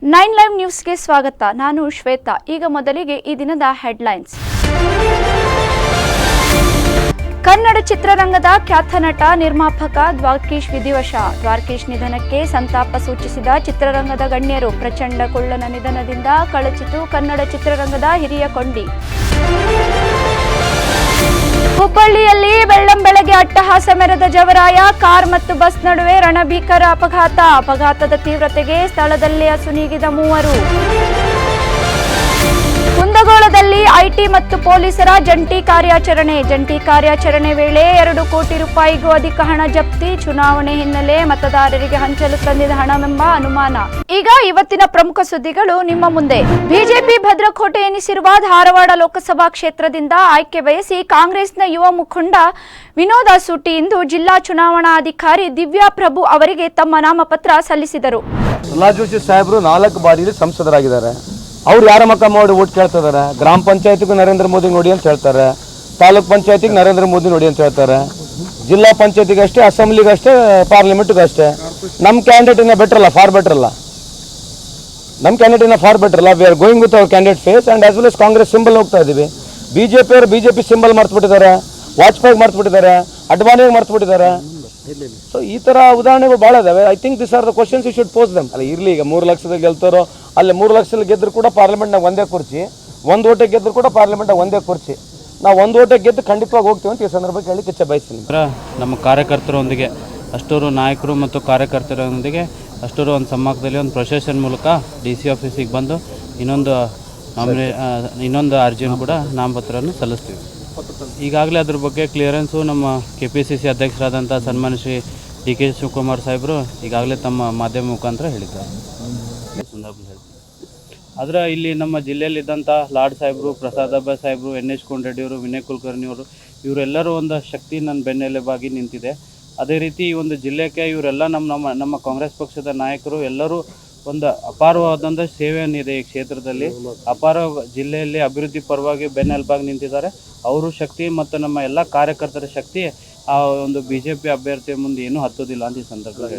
9 live ನ್ಯೂಸ್ಗೆ ಸ್ವಾಗತ. ನಾನು ಶ್ವೇತಾ. ಈಗ ಮೊದಲಿಗೆ ಈ ದಿನದ ಹೆಡ್ಲೈನ್ಸ್. ಕನ್ನಡ ಚಿತ್ರರಂಗದ ಖ್ಯಾತ ನಟ ನಿರ್ಮಾಪಕ ದ್ವಾರಕೀಶ್ ವಿಧಿವಶ. ದ್ವಾರಕೀಶ್ ನಿಧನಕ್ಕೆ ಸಂತಾಪ ಸೂಚಿಸಿದ ಚಿತ್ರರಂಗದ ಗಣ್ಯರು. ಪ್ರಚಂಡ ಕೊಳ್ಳನ ನಿಧನದಿಂದ ಕಳಚಿತು ಕನ್ನಡ ಚಿತ್ರರಂಗದ ಹಿರಿಯ ಕೊಂಡಿ. ಹುಬ್ಬಳ್ಳಿಯಲ್ಲಿ ಬೆಳ್ಳಂಬೆಳಗ್ಗೆ ಅಟ್ಟಹಾಸ ಮೆರೆದ ಜವರಾಯ. ಕಾರ್ ಮತ್ತು ಬಸ್ ನಡುವೆ ರಣಭೀಕರ ಅಪಘಾತ. ಅಪಘಾತದ ತೀವ್ರತೆಗೆ ಸ್ಥಳದಲ್ಲೇ ಅಸುನೀಗಿದ ಮೂವರು. ಕುಂದಗೋಳದಲ್ಲಿ ಐಟಿ ಮತ್ತು ಪೊಲೀಸರ ಜಂಟಿ ಕಾರ್ಯಾಚರಣೆ ವೇಳೆ 2 ಕೋಟಿ ರೂಪಾಯಿಗೂ ಅಧಿಕ ಹಣ ಜಪ್ತಿ. ಚುನಾವಣೆ ಹಿನ್ನೆಲೆ ಮತದಾರರಿಗೆ ಹಂಚಲು ತಂದಿದ್ದ ಹಣವೆಂಬ ಅನುಮಾನ. ಈಗ ಇವತ್ತಿನ ಪ್ರಮುಖ ಸುದ್ದಿಗಳು ನಿಮ್ಮ ಮುಂದೆ. ಬಿಜೆಪಿ ಭದ್ರಕೋಟೆ ಎನಿಸಿರುವ ಧಾರವಾಡ ಲೋಕಸಭಾ ಕ್ಷೇತ್ರದಿಂದ ಆಯ್ಕೆ ಬಯಸಿ ಕಾಂಗ್ರೆಸ್ನ ಯುವ ಮುಖಂಡ ವಿನೋದ್ ಅಸೂಟಿ ಇಂದು ಜಿಲ್ಲಾ ಚುನಾವಣಾಧಿಕಾರಿ ದಿವ್ಯಾ ಪ್ರಭು ಅವರಿಗೆ ತಮ್ಮ ನಾಮಪತ್ರ ಸಲ್ಲಿಸಿದರು. ಪ್ರಹ್ಲಾದ್ ಜೋಶಿ ಸಾಹೇಬರು 4 ಬಾರಿ ಸಂಸದರಾಗಿದ್ದಾರೆ. ಅವ್ರು ಯಾರ ಮಕ್ಕ ಮಾಡಿ ಓಟ್ ಕೇಳ್ತಿದ್ದಾರೆ. ಗ್ರಾಮ ಪಂಚಾಯತಿಗೂ ನರೇಂದ್ರ ಮೋದಿ ನೋಡಿ ಅಂತ ಹೇಳ್ತಾರೆ, ತಾಲೂಕ್ ಪಂಚಾಯತಿಗೆ ನರೇಂದ್ರ ಮೋದಿ ನೋಡಿ ಅಂತ ಹೇಳ್ತಾರೆ, ಜಿಲ್ಲಾ ಪಂಚಾಯತಿಗೆ ಅಷ್ಟೇ, ಅಸೆಂಬ್ಲಿಗೆ ಅಷ್ಟೇ, ಪಾರ್ಲಿಮೆಂಟ್ಗೂ ಅಷ್ಟೇ. ನಮ್ಮ ಕ್ಯಾಂಡಿಡೇಟ್ ಇನ್ನ ಬೆಟರ್ ಅಲ್ಲ, ಫಾರ್ ಬೆಟರ್ ಅಲ್ಲ. ನಮ್ಮ ಕ್ಯಾಂಡಿಡೇಟ್ ಇನ್ನ ಫಾರ್ ಬೆಟರ್ ಅಲ್ಲ. We are going with our candidate face and as well as Congress symbol ಹೋಗ್ತಾ ಇದ್ದೀವಿ. ಬಿಜೆಪಿ ಅವರು ಬಿಜೆಪಿ ಸಿಂಬಲ್ ಮರ್ತ್ಬಿಟ್ಟಿದ್ದಾರೆ, ವಾಜಪೇಯಿಗೆ ಮರ್ತ್ಬಿಟ್ಟಿದ್ದಾರೆ, ಅಡ್ವಾಣಿಗೆ ಮರ್ತ್ಬಿಟ್ಟಿದ್ದಾರೆ. ಸೊ ಈ ಥರ ಉದಾಹರಣೆಗಳು ಭಾಳ ಇದಾವೆ. I think this are the questions you should pose them. ಅಲ್ಲ ಇರಲಿ, ಈಗ 3 ಲಕ್ಷದಲ್ಲಿ ಗೆಲ್ತಾರೋ, ಅಲ್ಲಿ 3 ಲಕ್ಷದಲ್ಲಿ ಗೆದ್ದರೂ ಕೂಡ ಪಾರ್ಲಿಮೆಂಟ್ನಾಗ ಒಂದೇ ಕುರ್ಚಿ, 1 ಓಟಿಗೆ ಗೆದ್ದರೂ ಕೂಡ ಪಾರ್ಲಿಮೆಂಟ್ನಾಗ ಒಂದೇ ಕುರ್ಚಿ. ನಾವು 1 ಓಟಿಗೆ ಗೆದ್ದು ಖಂಡಿತವಾಗಿ ಹೋಗ್ತೀವಿ ಅಂತ ಈ ಸಂದರ್ಭಕ್ಕೆ ಹೇಳಲಿಕ್ಕೆ ಇಚ್ಛೆ ಬಯಸ್ತೀನಿ. ನಮ್ಮ ಕಾರ್ಯಕರ್ತರೊಂದಿಗೆ ಅಷ್ಟೂರು ನಾಯಕರು ಮತ್ತು ಕಾರ್ಯಕರ್ತರೊಂದಿಗೆ ಅಷ್ಟೂರು ಒಂದು ಸಮ್ಮುಖದಲ್ಲಿ ಒಂದು ಪ್ರೊಸೆಷನ್ ಮೂಲಕ DC ಆಫೀಸಿಗೆ ಬಂದು ಇನ್ನೊಂದು ಅರ್ಜಿಯನ್ನು ಕೂಡ ನಾಮಪತ್ರವನ್ನು ಸಲ್ಲಿಸ್ತೀವಿ. ಈಗಾಗಲೇ ಅದ್ರ ಬಗ್ಗೆ ಕ್ಲಿಯರೆನ್ಸು ನಮ್ಮ KPCC ಅಧ್ಯಕ್ಷರಾದಂಥ ಸನ್ಮಾನ್ಯ ಶ್ರೀ DK ಶಿವಕುಮಾರ್ ಸಾಹೇಬರು ಈಗಾಗಲೇ ತಮ್ಮ ಮಾಧ್ಯಮ ಮುಖಾಂತರ ಹೇಳಿದ್ದಾರೆ. ಆದರೆ ಇಲ್ಲಿ ನಮ್ಮ ಜಿಲ್ಲೆಯಲ್ಲಿದ್ದಂಥ ಲಾಡ್ ಸಾಹೇಬರು, ಪ್ರಸಾದ್ ಅಬ್ಬ ಸಾಹೇಬರು, NH ಕೊಂಡರೆಡ್ಡಿಯವರು, ವಿನಯ್ ಕುಲಕರ್ಣಿಯವರು, ಇವರೆಲ್ಲರೂ ಒಂದು ಶಕ್ತಿ ನನ್ನ ಬೆನ್ನೆಲುಬಾಗಿ ನಿಂತಿದೆ. ಅದೇ ರೀತಿ ಈ ಒಂದು ಜಿಲ್ಲೆಗೆ ಇವರೆಲ್ಲ ನಮ್ಮ ಕಾಂಗ್ರೆಸ್ ಪಕ್ಷದ ನಾಯಕರು ಎಲ್ಲರೂ ಒಂದು ಅಪಾರವಾದಂಥ ಸೇವೆಯನ್ನಿದೆ. ಈ ಕ್ಷೇತ್ರದಲ್ಲಿ ಅಪಾರ ಜಿಲ್ಲೆಯಲ್ಲಿ ಅಭಿವೃದ್ಧಿ ಪರವಾಗಿ ಬೆನ್ನೆಲುಬಾಗಿ ನಿಂತಿದ್ದಾರೆ. ಅವರು ಶಕ್ತಿ ಮತ್ತು ನಮ್ಮ ಎಲ್ಲ ಕಾರ್ಯಕರ್ತರ ಶಕ್ತಿ ಆ ಒಂದು BJP ಅಭ್ಯರ್ಥಿಯ ಮುಂದೆ ಏನೂ ಹತ್ತೋದಿಲ್ಲ ಅಂತ ಈ ಸಂದರ್ಭದಲ್ಲಿ.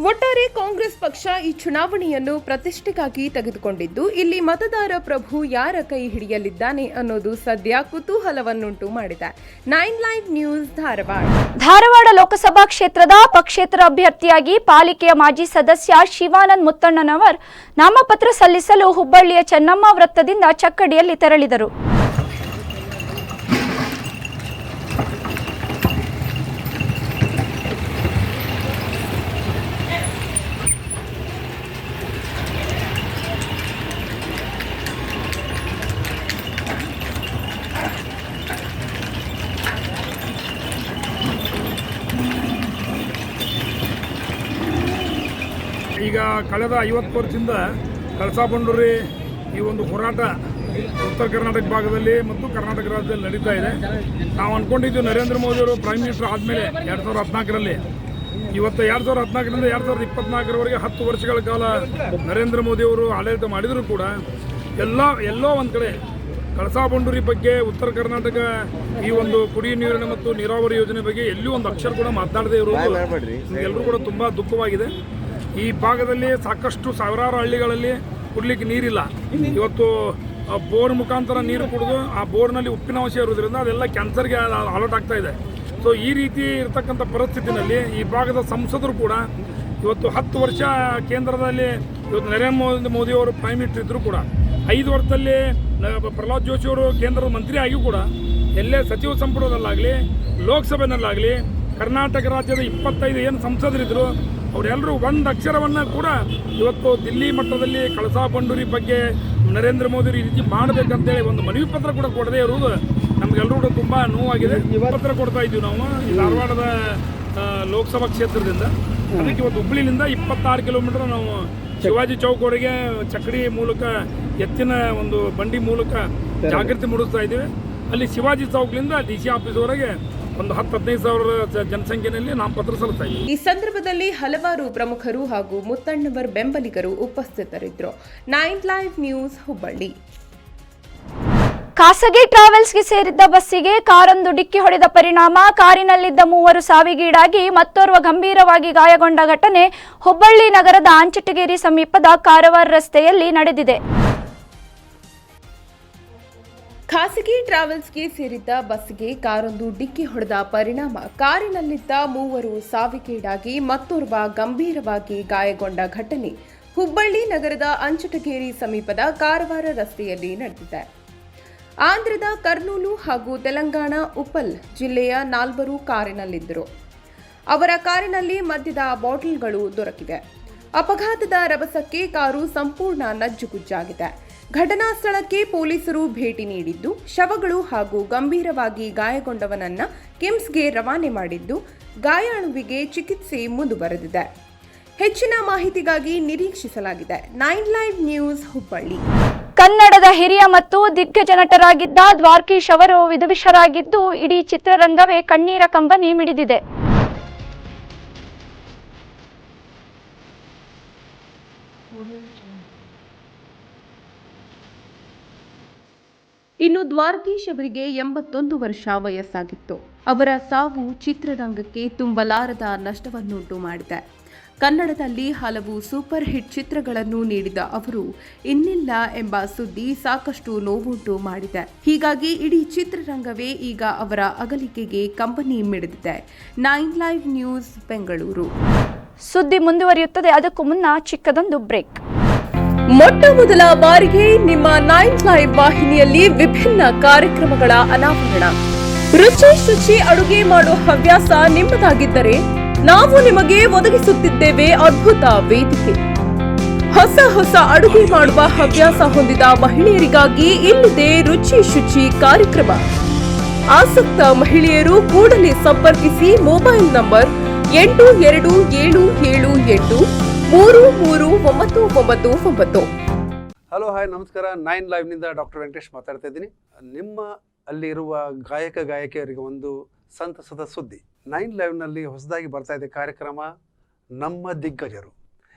ಒಟ್ಟಾರೆ ಕಾಂಗ್ರೆಸ್ ಪಕ್ಷ ಈ ಚುನಾವಣೆಯನ್ನು ಪ್ರತಿಷ್ಠೆಗಾಗಿ ತೆಗೆದುಕೊಂಡಿದ್ದು, ಇಲ್ಲಿ ಮತದಾರ ಪ್ರಭು ಯಾರ ಕೈ ಹಿಡಿಯಲಿದ್ದಾನೆ ಅನ್ನೋದು ಸದ್ಯ ಕುತೂಹಲವನ್ನುಂಟು ಮಾಡಿದೆ. 9 ಲೈವ್ ನ್ಯೂಸ್ ಧಾರವಾಡ ಲೋಕಸಭಾ ಕ್ಷೇತ್ರದ ಪಕ್ಷೇತರ ಅಭ್ಯರ್ಥಿಯಾಗಿ ಪಾಲಿಕೆಯ ಮಾಜಿ ಸದಸ್ಯ ಶಿವಾನಂದ್ ಮುತ್ತಣ್ಣನವರ್ ನಾಮಪತ್ರ ಸಲ್ಲಿಸಲು ಹುಬ್ಬಳ್ಳಿಯ ಚೆನ್ನಮ್ಮ ವೃತ್ತದಿಂದ ಚಕ್ಕಡಿಯಲ್ಲಿ ತೆರಳಿದರು. ಈಗ ಕಳೆದ 50 ವರ್ಷದಿಂದ ಕಳಸಾ ಬಂಡೂರಿ ಈ ಒಂದು ಹೋರಾಟ ಉತ್ತರ ಕರ್ನಾಟಕ ಭಾಗದಲ್ಲಿ ಮತ್ತು ಕರ್ನಾಟಕ ರಾಜ್ಯದಲ್ಲಿ ನಡೀತಾ ಇದೆ. ನಾವು ಅಂದ್ಕೊಂಡಿದ್ದು ನರೇಂದ್ರ ಮೋದಿಯವರು ಪ್ರೈಮ್ ಮಿನಿಸ್ಟರ್ ಆದಮೇಲೆ 2014ರಲ್ಲಿ, ಇವತ್ತು 2014ರಿಂದ 2024ರವರೆಗೆ 10 ವರ್ಷಗಳ ಕಾಲ ನರೇಂದ್ರ ಮೋದಿಯವರು ಆಡಳಿತ ಮಾಡಿದರೂ ಕೂಡ ಎಲ್ಲೋ ಒಂದು ಕಡೆ ಕಳಸಾ ಬಂಡೂರಿ ಬಗ್ಗೆ, ಉತ್ತರ ಕರ್ನಾಟಕ ಈ ಒಂದು ಕುಡಿಯುವ ನೀರಿನ ಮತ್ತು ನೀರಾವರಿ ಯೋಜನೆ ಬಗ್ಗೆ ಎಲ್ಲೂ ಒಂದು ಅಕ್ಷರ ಕೂಡ ಮಾತನಾಡದೇ ಇರೋದು ಎಲ್ಲರೂ ಕೂಡ ತುಂಬ ದುಃಖವಾಗಿದೆ. ಈ ಭಾಗದಲ್ಲಿ ಸಾಕಷ್ಟು ಸಾವಿರಾರು ಹಳ್ಳಿಗಳಲ್ಲಿ ಕುಡಲಿಕ್ಕೆ ನೀರಿಲ್ಲ. ಇವತ್ತು ಬೋರ್ ಮುಖಾಂತರ ನೀರು ಕುಡಿದು ಆ ಬೋರ್ನಲ್ಲಿ ಉಪ್ಪಿನಾಂಶ ಇರೋದ್ರಿಂದ ಅದೆಲ್ಲ ಕ್ಯಾನ್ಸರ್ಗೆ ಅಲರ್ಟ್ ಆಗ್ತಾ ಇದೆ. ಸೊ ಈ ರೀತಿ ಇರತಕ್ಕಂಥ ಪರಿಸ್ಥಿತಿನಲ್ಲಿ ಈ ಭಾಗದ ಸಂಸದರು ಕೂಡ ಇವತ್ತು 10 ವರ್ಷ ಕೇಂದ್ರದಲ್ಲಿ ಇವತ್ತು ನರೇಂದ್ರ ಮೋದಿಯವರು ಪ್ರೈಮ್ ಮಿನಿಸ್ಟರ್ ಇದ್ದರೂ ಕೂಡ 5 ವರ್ಷದಲ್ಲಿ ಪ್ರಹ್ಲಾದ್ ಜೋಶಿಯವರು ಕೇಂದ್ರದ ಮಂತ್ರಿ ಆಗಿಯೂ ಕೂಡ ಎಲ್ಲೇ ಸಚಿವ ಸಂಪುಟದಲ್ಲಾಗಲಿ ಲೋಕಸಭೆಯಲ್ಲಾಗಲಿ ಕರ್ನಾಟಕ ರಾಜ್ಯದ 25 ಏನು ಸಂಸದರಿದ್ದರು ಅವರೆಲ್ಲರೂ ಒಂದು ಅಕ್ಷರವನ್ನು ಕೂಡ ಇವತ್ತು ದಿಲ್ಲಿ ಮಟ್ಟದಲ್ಲಿ ಕಳಸಾ ಬಂಡೂರಿ ಬಗ್ಗೆ ನರೇಂದ್ರ ಮೋದಿ ಈ ರೀತಿ ಮಾಡಬೇಕಂತೇಳಿ ಒಂದು ಮನವಿ ಪತ್ರ ಕೂಡ ಕೊಡದೇ ಇರುವುದು ನಮಗೆಲ್ಲರೂ ಕೂಡ ತುಂಬ ನೋವಾಗಿದೆ. ಪತ್ರ ಕೊಡ್ತಾ ಇದ್ದೀವಿ ನಾವು ಧಾರವಾಡದ ಲೋಕಸಭಾ ಕ್ಷೇತ್ರದಿಂದ. ಅದಕ್ಕೆ ಇವತ್ತು ಹುಬ್ಬಳ್ಳಿಯಿಂದ 26 ಕಿಲೋಮೀಟರ್ ನಾವು ಶಿವಾಜಿ ಚೌಕವರೆಗೆ ಚಕ್ಕಡಿ ಮೂಲಕ, ಎತ್ತಿನ ಒಂದು ಬಂಡಿ ಮೂಲಕ ಜಾಗೃತಿ ಮೂಡಿಸ್ತಾ ಇದ್ದೀವಿ. ಅಲ್ಲಿ ಶಿವಾಜಿ ಚೌಕ್ಲಿಂದ DC ಆಫೀಸ್ವರೆಗೆ ಒಂದು 10-15 ಸಾವಿರ ಜನಸಂಖ್ಯೆಯಲ್ಲಿ ನಾಮಪತ್ರ ಸಲ್ಲಿಸ್ತಾ ಇದ್ದೀವಿ. ಈ ಸಂದರ್ಭದಲ್ಲಿ ಹಲವಾರು ಪ್ರಮುಖರು ಹಾಗೂ ಮುತ್ತಣ್ಣವರ್ ಬೆಂಬಲಿಗರು ಉಪಸ್ಥಿತರಿದ್ದರು. 9 ಲೈವ್ ನ್ಯೂಸ್ ಹುಬ್ಬಳ್ಳಿ. ಖಾಸಗಿ ಟ್ರಾವೆಲ್ಸ್ಗೆ ಸೇರಿದ್ದ ಬಸ್ಸಿಗೆ ಕಾರೊಂದು ಡಿಕ್ಕಿ ಹೊಡೆದ ಪರಿಣಾಮ ಕಾರಿನಲ್ಲಿದ್ದ 3 ಸಾವಿಗೀಡಾಗಿ ಮತ್ತೋರ್ವ ಗಂಭೀರವಾಗಿ ಗಾಯಗೊಂಡ ಘಟನೆ ಹುಬ್ಬಳ್ಳಿ ನಗರದ ಆಂಚಟಗೇರಿ ಸಮೀಪದ ಕಾರವಾರ ರಸ್ತೆಯಲ್ಲಿ ನಡೆದಿದೆ. ಖಾಸಗಿ ಟ್ರಾವೆಲ್ಸ್ಗೆ ಸೇರಿದ್ದ ಬಸ್ಗೆ ಕಾರೊಂದು ಡಿಕ್ಕಿ ಹೊಡೆದ ಪರಿಣಾಮ ಕಾರಿನಲ್ಲಿದ್ದ 3 ಸಾವಿಗೀಡಾಗಿ ಮತ್ತೋರ್ವ ಗಂಭೀರವಾಗಿ ಗಾಯಗೊಂಡ ಘಟನೆ ಹುಬ್ಬಳ್ಳಿ ನಗರದ ಆಂಚಟಗೇರಿ ಸಮೀಪದ ಕಾರವಾರ ರಸ್ತೆಯಲ್ಲಿ ನಡೆದಿದೆ. ಆಂಧ್ರದ ಕರ್ನೂಲು ಹಾಗೂ ತೆಲಂಗಾಣ ಉಪ್ಪಲ್ ಜಿಲ್ಲೆಯ 4 ಕಾರಿನಲ್ಲಿದ್ದರು. ಅವರ ಕಾರಿನಲ್ಲಿ ಮದ್ಯದ ಬಾಟಲ್ಗಳು ದೊರಕಿವೆ. ಅಪಘಾತದ ರಭಸಕ್ಕೆ ಕಾರು ಸಂಪೂರ್ಣ ನಜ್ಜುಗುಜ್ಜಾಗಿದೆ. ಘಟನಾ ಸ್ಥಳಕ್ಕೆ ಪೊಲೀಸರು ಭೇಟಿ ನೀಡಿದ್ದು ಶವಗಳು ಹಾಗೂ ಗಂಭೀರವಾಗಿ ಗಾಯಗೊಂಡವನನ್ನ ಕಿಮ್ಸ್ಗೆ ರವಾನೆ ಮಾಡಿದ್ದು ಗಾಯಾಳುವಿಗೆ ಚಿಕಿತ್ಸೆ ಮುಂದುವರೆದಿದೆ. ಹೆಚ್ಚಿನ ಮಾಹಿತಿಗಾಗಿ ನಿರೀಕ್ಷಿಸಲಾಗಿದೆ. 9 ಲೈವ್ ನ್ಯೂಸ್ ಹುಬ್ಬಳ್ಳಿ. ಕನ್ನಡದ ಹಿರಿಯ ಮತ್ತು ದಿಗ್ಗಜ ನಟರಾಗಿದ್ದ ದ್ವಾರಕೀಶ್ ಅವರು ವಿಧಿವಶರಾಗಿದ್ದು ಇಡೀ ಚಿತ್ರರಂಗವೇ ಕಣ್ಣೀರ ಕಂಬನಿ ಮಿಡಿದಿದೆ. ಇನ್ನು ದ್ವಾರಕೀಶ್ ಅವರಿಗೆ 81 ವರ್ಷ ವಯಸ್ಸಾಗಿತ್ತು. ಅವರ ಸಾವು ಚಿತ್ರರಂಗಕ್ಕೆ ತುಂಬಲಾರದ ನಷ್ಟವನ್ನುಂಟು ಮಾಡಿದೆ. ಕನ್ನಡದಲ್ಲಿ ಹಲವು ಸೂಪರ್ ಹಿಟ್ ಚಿತ್ರಗಳನ್ನು ನೀಡಿದ ಅವರು ಇನ್ನಿಲ್ಲ ಎಂಬ ಸುದ್ದಿ ಸಾಕಷ್ಟು ನೋವುಂಟು ಮಾಡಿದೆ. ಹೀಗಾಗಿ ಇಡೀ ಚಿತ್ರರಂಗವೇ ಈಗ ಅವರ ಅಗಲಿಕೆಗೆ ಕಂಬನಿ ಮಿಡಿದಿದೆ. 9 ಲೈವ್ ನ್ಯೂಸ್ ಬೆಂಗಳೂರು. ಸುದ್ದಿ ಮುಂದುವರಿಯುತ್ತದೆ. ಅದಕ್ಕೂ ಮುನ್ನ ಚಿಕ್ಕದೊಂದು ಬ್ರೇಕ್. ಮೊಟ್ಟ ಮೊದಲ ಬಾರಿಗೆ ನಿಮ್ಮ 9 ಲೈವ್ ವಾಹಿನಿಯಲ್ಲಿ ವಿಭಿನ್ನ ಕಾರ್ಯಕ್ರಮಗಳ ಅನಾವರಣ. ರುಚಿ ಶುಚಿ ಅಡುಗೆ ಮಾಡೋ ಹವ್ಯಾಸ ನಿಮ್ಮದಾಗಿದ್ದರೆ ನಾವು ನಿಮಗೆ ಒದಗಿಸುತ್ತಿದ್ದೇವೆ ಅದ್ಭುತ ವೇದಿಕೆ. ಹೊಸ ಹೊಸ ಅಡುಗೆ ಮಾಡುವ ಹವ್ಯಾಸ ಹೊಂದಿದ ಮಹಿಳೆಯರಿಗಾಗಿ ಇಲ್ಲಿದೆ ರುಚಿ ಶುಚಿ ಕಾರ್ಯಕ್ರಮ. ಆಸಕ್ತ ಮಹಿಳೆಯರು ಕೂಡಲೇ ಸಂಪರ್ಕಿಸಿ. Mobile number 827778339999. ಹಲೋ ಹಾಯ್ ನಮಸ್ಕಾರ. 9 ಲೈವ್ನಿಂದ ಡಾಕ್ಟರ್ ವೆಂಕಟೇಶ್ ಮಾತಾಡ್ತಾ ಇದ್ದೀನಿ. ನಿಮ್ಮ ಅಲ್ಲಿರುವ ಗಾಯಕಿಯರಿಗೆ ಒಂದು ಸಂತಸದ ಸುದ್ದಿ. 9 ಲೈವ್ನಲ್ಲಿ ಹೊಸದಾಗಿ ಬರ್ತಾ ಇದೆ ಕಾರ್ಯಕ್ರಮ ನಮ್ಮ ದಿಗ್ಗಜರು.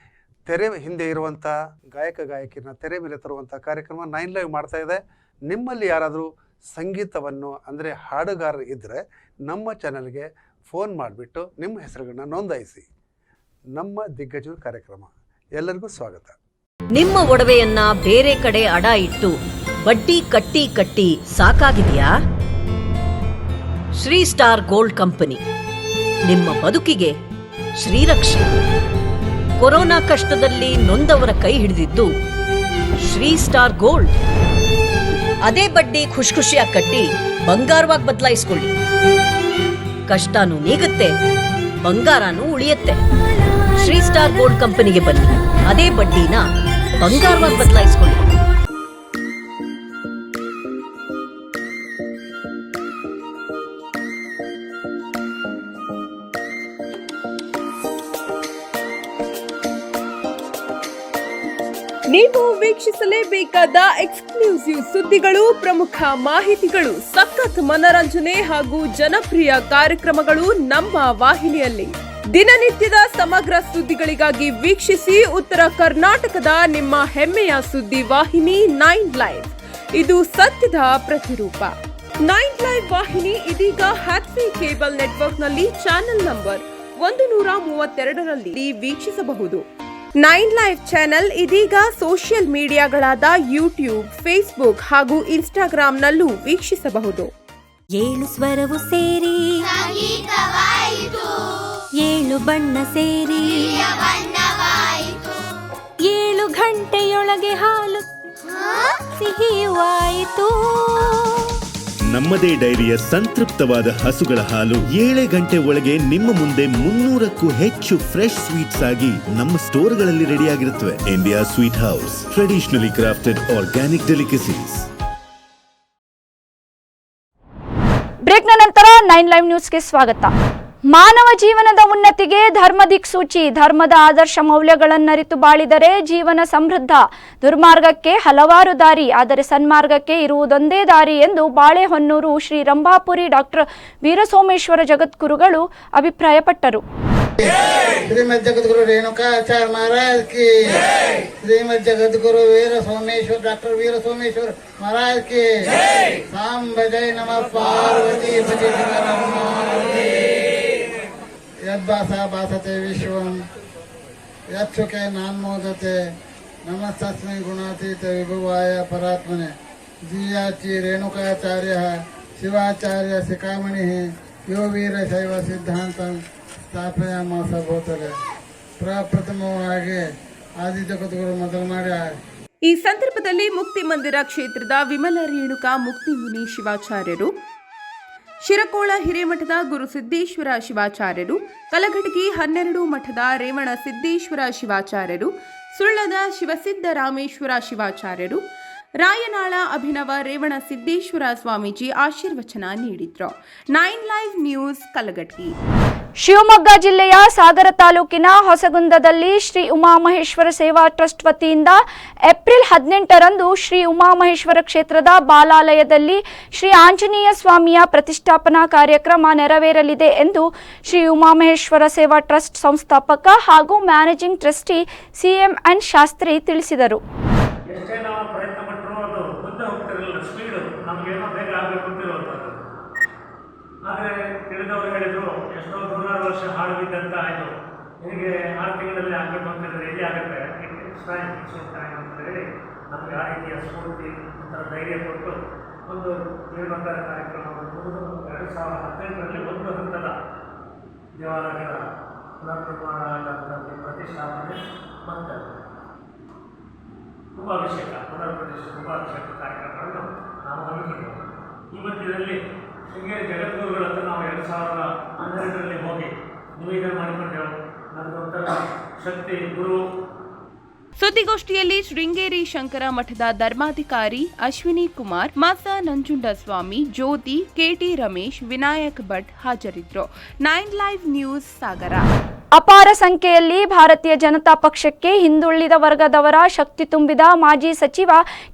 ತೆರೆ ಹಿಂದೆ ಇರುವಂಥ ಗಾಯಕಿಯರನ್ನ ತೆರೆ ಮೇಲೆ ತರುವಂಥ ಕಾರ್ಯಕ್ರಮ 9 ಲೈವ್ ಮಾಡ್ತಾ ಇದೆ. ನಿಮ್ಮಲ್ಲಿ ಯಾರಾದರೂ ಸಂಗೀತವನ್ನು ಅಂದರೆ ಹಾಡುಗಾರರು ಇದ್ದರೆ ನಮ್ಮ ಚಾನಲ್ಗೆ ಫೋನ್ ಮಾಡಿಬಿಟ್ಟು ನಿಮ್ಮ ಹೆಸರುಗಳನ್ನ ನೋಂದಾಯಿಸಿ. ನಮ್ಮ ದಿಗ್ಗಜರು ಕಾರ್ಯಕ್ರಮ ಎಲ್ಲರಿಗೂ ಸ್ವಾಗತ. ನಿಮ್ಮ ಒಡವೆಯನ್ನ ಬೇರೆ ಕಡೆ ಅಡ ಇಟ್ಟು ಬಡ್ಡಿ ಕಟ್ಟಿ ಕಟ್ಟಿ ಸಾಕಾಗಿದೆಯಾ? ಶ್ರೀ ಸ್ಟಾರ್ ಗೋಲ್ಡ್ ಕಂಪನಿ ನಿಮ್ಮ ಬದುಕಿಗೆ ಶ್ರೀರಕ್ಷೆ. ಕೊರೋನಾ ಕಷ್ಟದಲ್ಲಿ ನೊಂದವರ ಕೈ ಹಿಡಿದಿದ್ದು ಶ್ರೀ ಸ್ಟಾರ್ ಗೋಲ್ಡ್. ಅದೇ ಬಡ್ಡಿ ಖುಷಿಯಾಗಿ ಕಟ್ಟಿ ಬಂಗಾರವಾಗಿ ಬದಲಾಯಿಸ್ಕೊಳ್ಳಿ. ಕಷ್ಟನೂ ನೀಗುತ್ತೆ, ಬಂಗಾರನೂ ಉಳಿಯುತ್ತೆ. ಶ್ರೀ ಸ್ಟಾರ್ ಗೋಲ್ಡ್ ಕಂಪನಿಗೆ ಬನ್ನಿ, ಅದೇ ಬಡ್ಡಿನ ಬಂಗಾರವಾಗಿ ಬದಲಾಯಿಸ್ಕೊಳ್ಳಿ. ನೀವು ವೀಕ್ಷಿಸಲೇಬೇಕಾದ ಎಕ್ಸ್ಕ್ಲೂಸಿವ್ ಸುದ್ದಿಗಳು, ಪ್ರಮುಖ ಮಾಹಿತಿಗಳು, ಸಖತ್ ಮನರಂಜನೆ ಹಾಗೂ ಜನಪ್ರಿಯ ಕಾರ್ಯಕ್ರಮಗಳು ನಮ್ಮ ವಾಹಿನಿಯಲ್ಲಿ. ದಿನನಿತ್ಯದ ಸಮಗ್ರ ಸುದ್ದಿಗಳಿಗಾಗಿ ವೀಕ್ಷಿಸಿ ಉತ್ತರ ಕರ್ನಾಟಕದ ನಿಮ್ಮ ಹೆಮ್ಮೆಯ ಸುದ್ದಿ ವಾಹಿನಿ 9 ಲೈವ್. ಇದು ಸತ್ಯದ ಪ್ರತಿರೂಪ. 9 ಲೈವ್ ವಾಹಿನಿ ಇದೀಗ ಹ್ಯಾಥ್ವೇ ಕೇಬಲ್ ನೆಟ್ವರ್ಕ್ನಲ್ಲಿ ಚಾನೆಲ್ ನಂಬರ್ 132ರಲ್ಲಿ ವೀಕ್ಷಿಸಬಹುದು. 9 ಲೈವ್ ಚಾನೆಲ್ ಇದೀಗ ಸೋಷಿಯಲ್ ಮೀಡಿಯಾಗಳಾದ ಯೂಟ್ಯೂಬ್, ಫೇಸ್ಬುಕ್ ಹಾಗೂ ಇನ್ಸ್ಟಾಗ್ರಾಂನಲ್ಲೂ ವೀಕ್ಷಿಸಬಹುದು. 7 ಸ್ವರವು ಸೇರಿ 7 ಬಣ್ಣ ಸೇರಿ 7 ಗಂಟೆಯೊಳಗೆ ಹಾಲು ಸಿಹಿಯುವಾಯಿತು. ನಮ್ಮದೇ ಡೈರಿಯ ಸಂತೃಪ್ತವಾದ ಹಸುಗಳ ಹಾಲು 7 ಗಂಟೆ ಒಳಗೆ ನಿಮ್ಮ ಮುಂದೆ 300ಕ್ಕೂ ಹೆಚ್ಚು ಫ್ರೆಶ್ ಸ್ವೀಟ್ಸ್ ಆಗಿ ನಮ್ಮ ಸ್ಟೋರ್ಗಳಲ್ಲಿ ರೆಡಿಯಾಗಿರುತ್ತವೆ. India Sweet House, traditionally crafted organic delicacies. ಬ್ರೇಕ್ನ ನಂತರ 9 ಲೈವ್ ನ್ಯೂಸ್ಗೆ ಸ್ವಾಗತ. ಮಾನವ ಜೀವನದ ಉನ್ನತಿಗೆ ಧರ್ಮ ದಿಕ್ಸೂಚಿ. ಧರ್ಮದ ಆದರ್ಶ ಮೌಲ್ಯಗಳನ್ನರಿತು ಬಾಳಿದರೆ ಜೀವನ ಸಮೃದ್ಧ. ದುರ್ಮಾರ್ಗಕ್ಕೆ ಹಲವಾರು ದಾರಿ, ಆದರೆ ಸನ್ಮಾರ್ಗಕ್ಕೆ ಇರುವುದೊಂದೇ ದಾರಿ ಎಂದು ಬಾಳೆಹೊನ್ನೂರು ಶ್ರೀ ರಂಭಾಪುರಿ ಡಾಕ್ಟರ್ ವೀರಸೋಮೇಶ್ವರ ಜಗದ್ಗುರುಗಳು ಅಭಿಪ್ರಾಯಪಟ್ಟರು. श्रीमद जगतगुरु रेणुकाचार्य महाराज की, श्रीमद जगतगुरु वीर सोमेश्वर डॉक्टर वीर सोमेश्वर महाराज की, साम भजय नमः पार्वती भजय यद्भासा भासते विश्वं यच्छुके नान्मोदते नमस्तस्मै गुणातीत विभुवाय परात्मने जीयाची रेणुकाचार्य शिवाचार्य शिखामणि यो वीर शैव सिद्धांत ಸ್ಥಾಪಯಾಮಾಸ ಭೂತಲೆ ಪ್ರಪ್ರಥಮವಾಗಿ ಆದಿ ಜಗದ್ಗುರು ಮೊದಲು ಮಾಡಿ. ಈ ಸಂದರ್ಭದಲ್ಲಿ ಮುಕ್ತಿ ಮಂದಿರ ಕ್ಷೇತ್ರದ ವಿಮಲ ರೇಣುಕಾ ಮುಕ್ತಿ ಮುನಿ ಶಿವಾಚಾರ್ಯರು, ಶಿರಕೋಳ ಹಿರೇಮಠದ ಗುರು ಸಿದ್ದೇಶ್ವರ ಶಿವಾಚಾರ್ಯರು, ಕಲಘಟಗಿ 12 ಮಠದ ರೇವಣ ಸಿದ್ದೇಶ್ವರ ಶಿವಾಚಾರ್ಯರು, ಸುಳ್ಳದ ಶಿವಸಿದ್ದರಾಮೇಶ್ವರ ಶಿವಾಚಾರ್ಯರು, ರಾಯನಾಳ ಅಭಿನವ ರೇವಣ ಸಿದ್ದೇಶ್ವರ ಸ್ವಾಮೀಜಿ ಆಶೀರ್ವಚನ ನೀಡಿದ್ರು. 9 ಲೈವ್ ನ್ಯೂಸ್ ಕಲಘಟಗಿ. ಶಿವಮೊಗ್ಗ ಜಿಲ್ಲೆಯ ಸಾಗರ ತಾಲೂಕಿನ ಹೊಸಗುಂದದಲ್ಲಿ ಶ್ರೀ ಉಮಾಮಹೇಶ್ವರ ಸೇವಾ ಟ್ರಸ್ಟ್ ವತಿಯಿಂದ ಏಪ್ರಿಲ್ 18ರಂದು ಶ್ರೀ ಉಮಾಮಹೇಶ್ವರ ಕ್ಷೇತ್ರದ ಬಾಲಾಲಯದಲ್ಲಿ ಶ್ರೀ ಆಂಜನೇಯ ಸ್ವಾಮಿಯ ಪ್ರತಿಷ್ಠಾಪನಾ ಕಾರ್ಯಕ್ರಮ ನೆರವೇರಲಿದೆ ಎಂದು ಶ್ರೀ ಉಮಾಮಹೇಶ್ವರ ಸೇವಾ ಟ್ರಸ್ಟ್ ಸಂಸ್ಥಾಪಕ ಹಾಗೂ ಮ್ಯಾನೇಜಿಂಗ್ ಟ್ರಸ್ಟಿ CMN ಶಾಸ್ತ್ರಿ ತಿಳಿಸಿದರು. ಆದರೆ ತಿಳಿದವರು ಹೇಳಿದರು, ಎಷ್ಟೋ 100 ವರ್ಷ ಹಾಳು ಬಿದ್ದಂತ ಆಯಿತು, ನಿನಗೆ 6 ತಿಂಗಳಲ್ಲಿ ಆಗಬೇಕು ಅಂತ ಹೇಳಿದ್ರೆ ಎಲ್ಲಿ ಆಗುತ್ತೆ, ಅಂತ ಹೇಳಿ ನಮಗೆ ಆ ರೀತಿಯ ಸ್ಫೂರ್ತಿ ಒಂಥರ ಧೈರ್ಯ ಕೊಟ್ಟು ಒಂದು ಜೀರ್ಣೋದ್ಧಾರ ಕಾರ್ಯಕ್ರಮವನ್ನು 2018ರಲ್ಲಿ ಒಂದು ಹಂತದ ದೇವಾಲಯಗಳ ಪುನರ್ನಿರ್ಮಾಣ ಆಗಂಥದ್ದು ಪ್ರತಿಷ್ಠಾಪನೆ ಮತ್ತು ಕುಂಭಾಭಿಷೇಕ ಕುಂಭಾಭಿಷೇಕ ಕಾರ್ಯಕ್ರಮಗಳನ್ನು ನಾವು ಹಮ್ಮಿಕೊಂಡೆವು. ಈ ಮಧ್ಯದಲ್ಲಿ ಶೃಂಗೇರಿ ಜಗದ್ಗುರುಗಳ ಹತ್ರ ನಾವು 2012ರಲ್ಲಿ ಹೋಗಿ ನಿವೇದನೆ ಮಾಡಿಕೊಂಡೆವು. ನಮಗೊಂಥರ ಶಕ್ತಿ ಗುರು. ಸುದ್ದಿಗೋಷ್ಠಿಯಲ್ಲಿ ಶೃಂಗೇರಿ ಶಂಕರ ಮಠದ ಧರ್ಮಾಧಿಕಾರಿ ಅಶ್ವಿನಿ ಕುಮಾರ್, ಮಾಸ ನಂಜುಂಡಸ್ವಾಮಿ, ಜ್ಯೋತಿ, KT ರಮೇಶ್, ವಿನಾಯಕ್ ಭಟ್ ಹಾಜರಿದ್ದರು. 9 ಲೈವ್ ನ್ಯೂಸ್ ಸಾಗರ. ಅಪಾರ ಸಂಖ್ಯೆಯಲ್ಲಿ ಭಾರತೀಯ ಜನತಾ ಪಕ್ಷಕ್ಕೆ ಹಿಂದುಳಿದ ವರ್ಗದವರ ಶಕ್ತಿ ತುಂಬಿದ ಮಾಜಿ ಸಚಿವ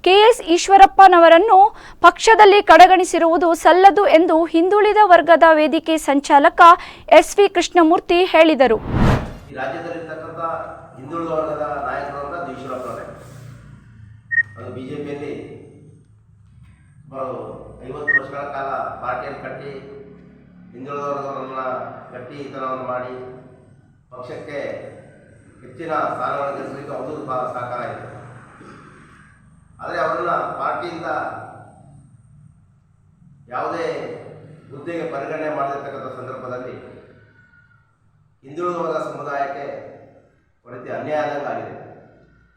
KS ಈಶ್ವರಪ್ಪನವರನ್ನು ಪಕ್ಷದಲ್ಲಿ ಕಡೆಗಣಿಸಿರುವುದು ಸಲ್ಲದು ಎಂದು ಹಿಂದುಳಿದ ವರ್ಗದ ವೇದಿಕೆ ಸಂಚಾಲಕ SV ಕೃಷ್ಣಮೂರ್ತಿ ಹೇಳಿದರು. ರಾಜ್ಯದಲ್ಲಿರ್ತಕ್ಕಂಥ ಹಿಂದುಳಿದ ವರ್ಗದ ನಾಯಕರು ಅಂತ ಈಶ್ವರಪ್ಪನವರೇ. ಅದು ಬಿಜೆಪಿಯಲ್ಲಿ ಸುಮಾರು 50 ವರ್ಷಗಳ ಕಾಲ ಪಾರ್ಟಿಯನ್ನು ಕಟ್ಟಿ ಹಿಂದುಳಿದ ವರ್ಗವರನ್ನು ಗಟ್ಟಿ ತನವನ್ನು ಮಾಡಿ ಪಕ್ಷಕ್ಕೆ ಹೆಚ್ಚಿನ ಸ್ಥಾನಗಳನ್ನು ಗಳಿಸಲಿಕ್ಕೆ ಅವರು ಸಹಕಾರ ಇದೆ. ಆದರೆ ಅವರನ್ನು ಪಾರ್ಟಿಯಿಂದ ಯಾವುದೇ ಹುದ್ದೆಗೆ ಪರಿಗಣನೆ ಮಾಡದಿರ್ತಕ್ಕಂಥ ಸಂದರ್ಭದಲ್ಲಿ ಹಿಂದುಳಿದ ವರ್ಗ ಸಮುದಾಯಕ್ಕೆ ಒಂದು ಅನ್ಯಾಯ ಆದಂಗಾಗಿದೆ.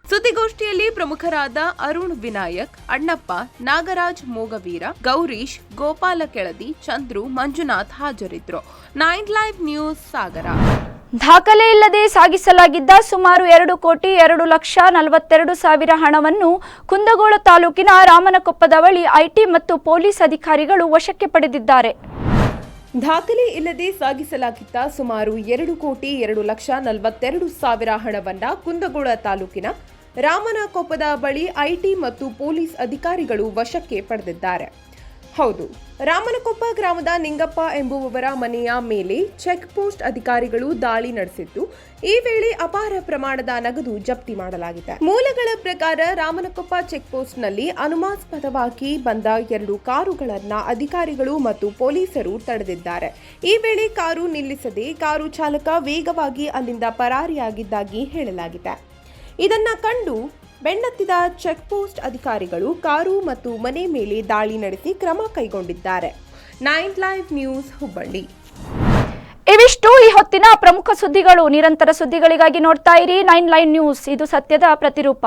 ಸುದ್ದಿಗೋಷ್ಠಿಯಲ್ಲಿ ಪ್ರಮುಖರಾದ ಅರುಣ್ ವಿನಾಯಕ್, ಅಣ್ಣಪ್ಪ, ನಾಗರಾಜ್ ಮೋಗವೀರ, ಗೌರೀಶ್, ಗೋಪಾಲ ಕೆಳದಿ, ಚಂದ್ರು, ಮಂಜುನಾಥ್ ಹಾಜರಿದ್ದರು. 9 ಲೈವ್ ನ್ಯೂಸ್ ಸಾಗರ. ದಾಖಲೆ ಇಲ್ಲದೆ ಸಾಗಿಸಲಾಗಿದ್ದ ಸುಮಾರು 2,02,42,000 ಹಣವನ್ನು ಕುಂದಗೋಳ ತಾಲೂಕಿನ ರಾಮನಕೊಪ್ಪದ ಬಳಿ IT ಮತ್ತು ಪೊಲೀಸ್ ಅಧಿಕಾರಿಗಳು ವಶಕ್ಕೆ ಪಡೆದಿದ್ದಾರೆ. ದಾಖಲೆ ಇಲ್ಲದೆ ಸಾಗಿಸಲಾಗಿದ್ದ ಸುಮಾರು 2,02,42,000 ಹಣವನ್ನ ಕುಂದಗೋಳ ತಾಲೂಕಿನ ರಾಮನಕೊಪ್ಪದ ಬಳಿ IT ಮತ್ತು ಪೊಲೀಸ್ ಅಧಿಕಾರಿಗಳು ವಶಕ್ಕೆ ಪಡೆದಿದ್ದಾರೆ. ಹೌದು, ರಾಮನಕೊಪ್ಪ ಗ್ರಾಮದ ನಿಂಗಪ್ಪ ಎಂಬುವವರ ಮನೆಯ ಮೇಲೆ ಚೆಕ್ ಪೋಸ್ಟ್ ಅಧಿಕಾರಿಗಳು ದಾಳಿ ನಡೆಸಿದ್ದು, ಈ ವೇಳೆ ಅಪಾರ ಪ್ರಮಾಣದ ನಗದು ಜಪ್ತಿ ಮಾಡಲಾಗಿದೆ. ಮೂಲಗಳ ಪ್ರಕಾರ ರಾಮನಕೊಪ್ಪ ಚೆಕ್ ಪೋಸ್ಟ್ನಲ್ಲಿ ಅನುಮಾನಾಸ್ಪದವಾಗಿ ಬಂದ 2 ಕಾರುಗಳನ್ನ ಅಧಿಕಾರಿಗಳು ಮತ್ತು ಪೊಲೀಸರು ತಡೆದಿದ್ದಾರೆ. ಈ ವೇಳೆ ಕಾರು ನಿಲ್ಲಿಸದೆ ಕಾರು ಚಾಲಕ ವೇಗವಾಗಿ ಅಲ್ಲಿಂದ ಪರಾರಿಯಾಗಿದ್ದಾಗಿ ಹೇಳಲಾಗಿದೆ. ಇದನ್ನ ಕಂಡು ಬೆನ್ನತ್ತಿದ ಚೆಕ್ ಪೋಸ್ಟ್ ಅಧಿಕಾರಿಗಳು ಕಾರು ಮತ್ತು ಮನೆ ಮೇಲೆ ದಾಳಿ ನಡೆಸಿ ಕ್ರಮ ಕೈಗೊಂಡಿದ್ದಾರೆ. 9 ಲೈವ್ ನ್ಯೂಸ್ ಹುಬ್ಬಳ್ಳಿ. ಇವಿಷ್ಟು ಈ ಹೊತ್ತಿನ ಪ್ರಮುಖ ಸುದ್ದಿಗಳು. ನಿರಂತರ ಸುದ್ದಿಗಳಿಗಾಗಿ ನೋಡ್ತಾ ಇರಿ 9 ಲೈವ್ ನ್ಯೂಸ್. ಇದು ಸತ್ಯದ ಪ್ರತಿರೂಪ.